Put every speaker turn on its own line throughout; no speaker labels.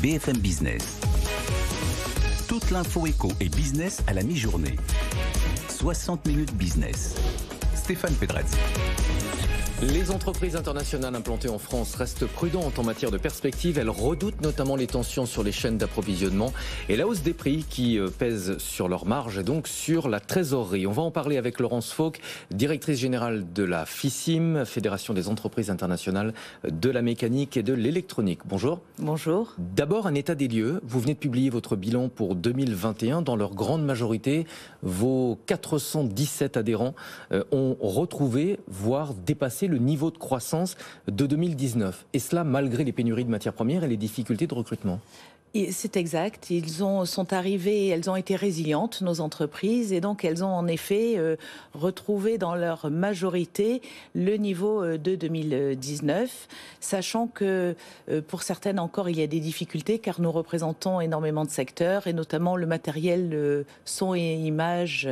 BFM Business. Toute l'info éco et business à la mi-journée. 60 minutes business. Stéphane Pedrazzi.
Les entreprises internationales implantées en France restent prudentes en matière de perspective. Elles redoutent notamment les tensions sur les chaînes d'approvisionnement et la hausse des prix qui pèsent sur leurs marges et donc sur la trésorerie. On va en parler avec Laurence Fauque, directrice générale de la FICIM, Fédération des entreprises internationales de la mécanique et de l'électronique. Bonjour.
Bonjour.
D'abord, un état des lieux. Vous venez de publier votre bilan pour 2021. Dans leur grande majorité, vos 417 adhérents ont retrouvé, voire dépassé le niveau de croissance de 2019. Et cela malgré les pénuries de matières premières et les difficultés de recrutement.
C'est exact. Elles ont été résilientes, nos entreprises, et donc elles ont en effet retrouvé dans leur majorité le niveau de 2019, sachant que pour certaines encore il y a des difficultés car nous représentons énormément de secteurs et notamment le matériel son et images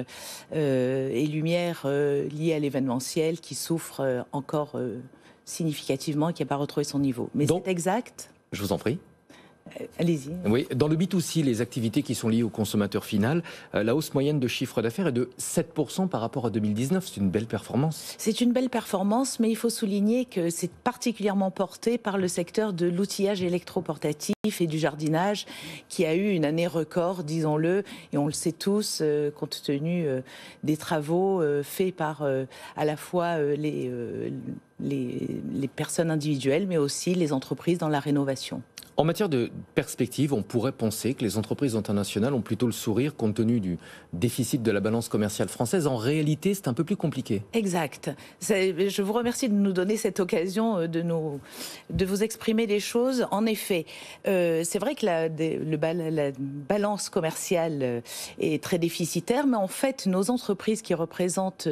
et lumière liés à l'événementiel qui souffre encore significativement et qui n'a pas retrouvé son niveau. Mais donc, c'est exact.
Je vous en prie.
Allez-y.
Oui, dans le B2C, les activités qui sont liées au consommateur final, la hausse moyenne de chiffre d'affaires est de 7% par rapport à 2019. C'est une belle performance.
C'est une belle performance, mais il faut souligner que c'est particulièrement porté par le secteur de l'outillage électroportatif et du jardinage, qui a eu une année record, disons-le, et on le sait tous, compte tenu des travaux faits par à la fois les personnes individuelles, mais aussi les entreprises dans la rénovation.
En matière de perspective, on pourrait penser que les entreprises internationales ont plutôt le sourire compte tenu du déficit de la balance commerciale française. En réalité, c'est un peu plus compliqué.
Exact. Je vous remercie de nous donner cette occasion de vous exprimer les choses. En effet, c'est vrai que la balance commerciale est très déficitaire, mais en fait, nos entreprises qui représentent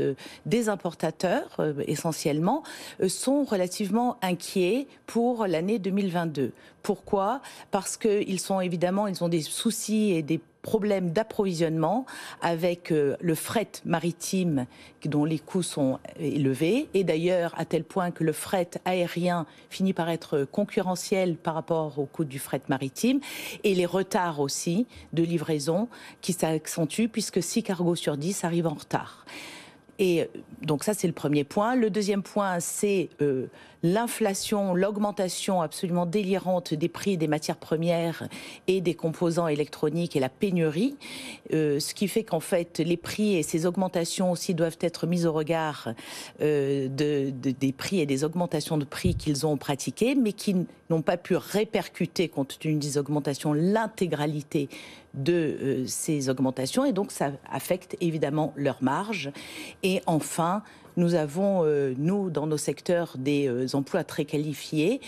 des importateurs, essentiellement, sont relativement inquiets pour l'année 2022. Pourquoi ? Parce qu'ils ont des soucis et des problèmes d'approvisionnement avec le fret maritime dont les coûts sont élevés et d'ailleurs à tel point que le fret aérien finit par être concurrentiel par rapport au coût du fret maritime et les retards aussi de livraison qui s'accentuent puisque 6 cargos sur 10 arrivent en retard. Et donc ça, c'est le premier point. Le deuxième point, c'est l'inflation, l'augmentation absolument délirante des prix des matières premières et des composants électroniques et la pénurie. Ce qui fait qu'en fait, les prix et ces augmentations aussi doivent être mises au regard des prix et des augmentations de prix qu'ils ont pratiquées, mais qui n'ont pas pu répercuter, compte tenu des augmentations, l'intégralité de ces augmentations. Et donc, ça affecte évidemment leurs marges. Et enfin, nous avons, nous, dans nos secteurs, des emplois très qualifiés,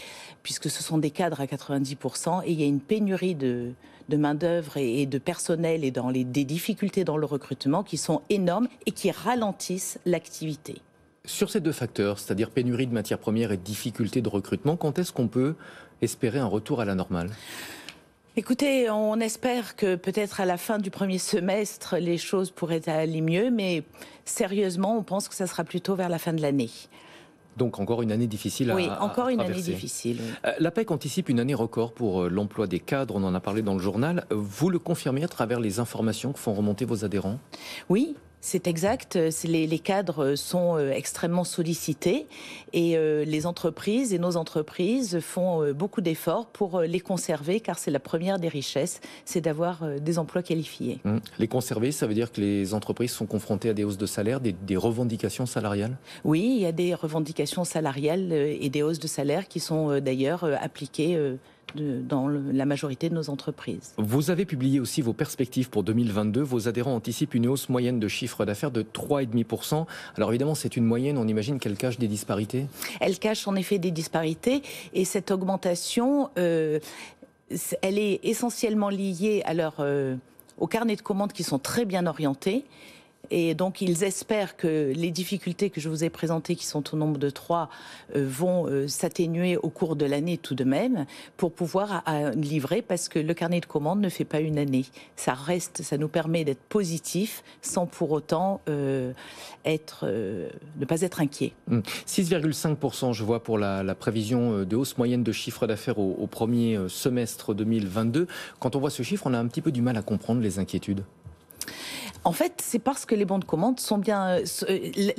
puisque ce sont des cadres à 90%, et il y a une pénurie de main-d'œuvre et de personnel et des difficultés dans le recrutement qui sont énormes et qui ralentissent l'activité.
Sur ces deux facteurs, c'est-à-dire pénurie de matières premières et difficulté de recrutement, quand est-ce qu'on peut espérer un retour à la normale ?
Écoutez, on espère que peut-être à la fin du premier semestre, les choses pourraient aller mieux, mais sérieusement, on pense que ça sera plutôt vers la fin de l'année.
Donc encore une année difficile à traverser.
Oui, encore une année difficile. Oui.
L'APEC anticipe une année record pour l'emploi des cadres, on en a parlé dans le journal. Vous le confirmez à travers les informations que font remonter vos adhérents ?
Oui. C'est exact, les cadres sont extrêmement sollicités et les entreprises et nos entreprises font beaucoup d'efforts pour les conserver car c'est la première des richesses, c'est d'avoir des emplois qualifiés.
Les conserver, ça veut dire que les entreprises sont confrontées à des hausses de salaire, des revendications salariales ?
Oui, il y a des revendications salariales et des hausses de salaire qui sont d'ailleurs appliquées dans la majorité de nos entreprises.
Vous avez publié aussi vos perspectives pour 2022. Vos adhérents anticipent une hausse moyenne de chiffre d'affaires de 3,5%. Alors évidemment, c'est une moyenne, on imagine qu'elle cache des disparités ?
Elle cache en effet des disparités et cette augmentation, elle est essentiellement liée à aux carnets de commandes qui sont très bien orientés. Et donc, ils espèrent que les difficultés que je vous ai présentées, qui sont au nombre de 3, vont s'atténuer au cours de l'année tout de même, pour pouvoir livrer, parce que le carnet de commandes ne fait pas une année. Ça nous permet d'être positif, sans pour autant ne pas être inquiet.
6,5%, je vois, pour la prévision de hausse moyenne de chiffre d'affaires au premier semestre 2022. Quand on voit ce chiffre, on a un petit peu du mal à comprendre les inquiétudes.
En fait, c'est parce que les bons de commande sont bien...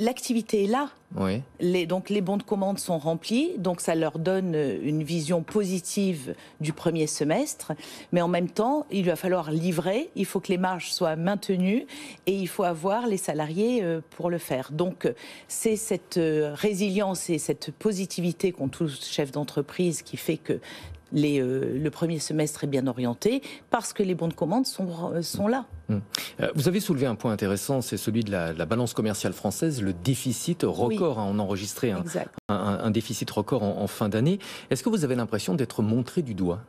L'activité est là.
Oui.
Donc les bons de commande sont remplis, donc ça leur donne une vision positive du premier semestre. Mais en même temps, il va falloir livrer, il faut que les marges soient maintenues et il faut avoir les salariés pour le faire. Donc c'est cette résilience et cette positivité qu'ont tous chefs d'entreprise qui fait que le premier semestre est bien orienté, parce que les bons de commande sont là.
Vous avez soulevé un point intéressant, c'est celui de la balance commerciale française, le déficit record. Oui. On a enregistré un déficit record en fin d'année. Est-ce que vous avez l'impression d'être montré du doigt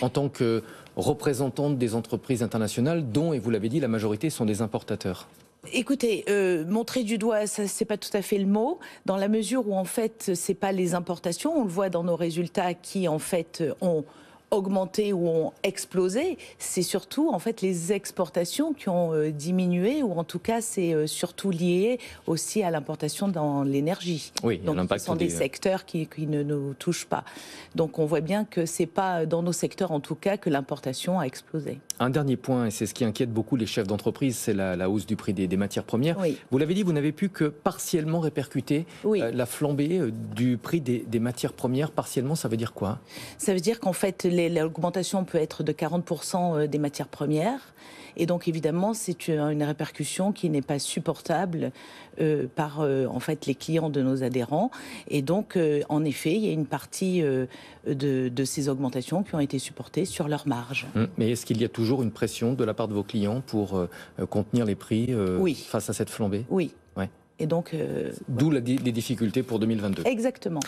en tant que représentante des entreprises internationales dont, et vous l'avez dit, la majorité sont des importateurs?
Écoutez, montrer du doigt, ça c'est pas tout à fait le mot, dans la mesure où en fait c'est pas les importations, on le voit dans nos résultats qui en fait ont augmenté ou ont explosé, c'est surtout en fait les exportations qui ont diminué, ou en tout cas c'est surtout lié aussi à l'importation dans l'énergie.
Oui,
donc ce sont des secteurs qui ne nous touchent pas. Donc on voit bien que c'est pas dans nos secteurs en tout cas que l'importation a explosé.
Un dernier point, et c'est ce qui inquiète beaucoup les chefs d'entreprise, c'est la hausse du prix des matières premières. Oui. Vous l'avez dit, vous n'avez pu que partiellement répercuter la flambée du prix des matières premières. Partiellement, ça veut dire quoi? Ça veut dire qu'en fait
l'augmentation peut être de 40% des matières premières. Et donc, évidemment, c'est une répercussion qui n'est pas supportable par en fait, les clients de nos adhérents. Et donc, en effet, il y a une partie de ces augmentations qui ont été supportées sur leurs marges.
Mais est-ce qu'il y a toujours une pression de la part de vos clients pour contenir les prix face à cette flambée?
Oui.
Ouais.
Et donc,
d'où les difficultés pour 2022.
Exactement.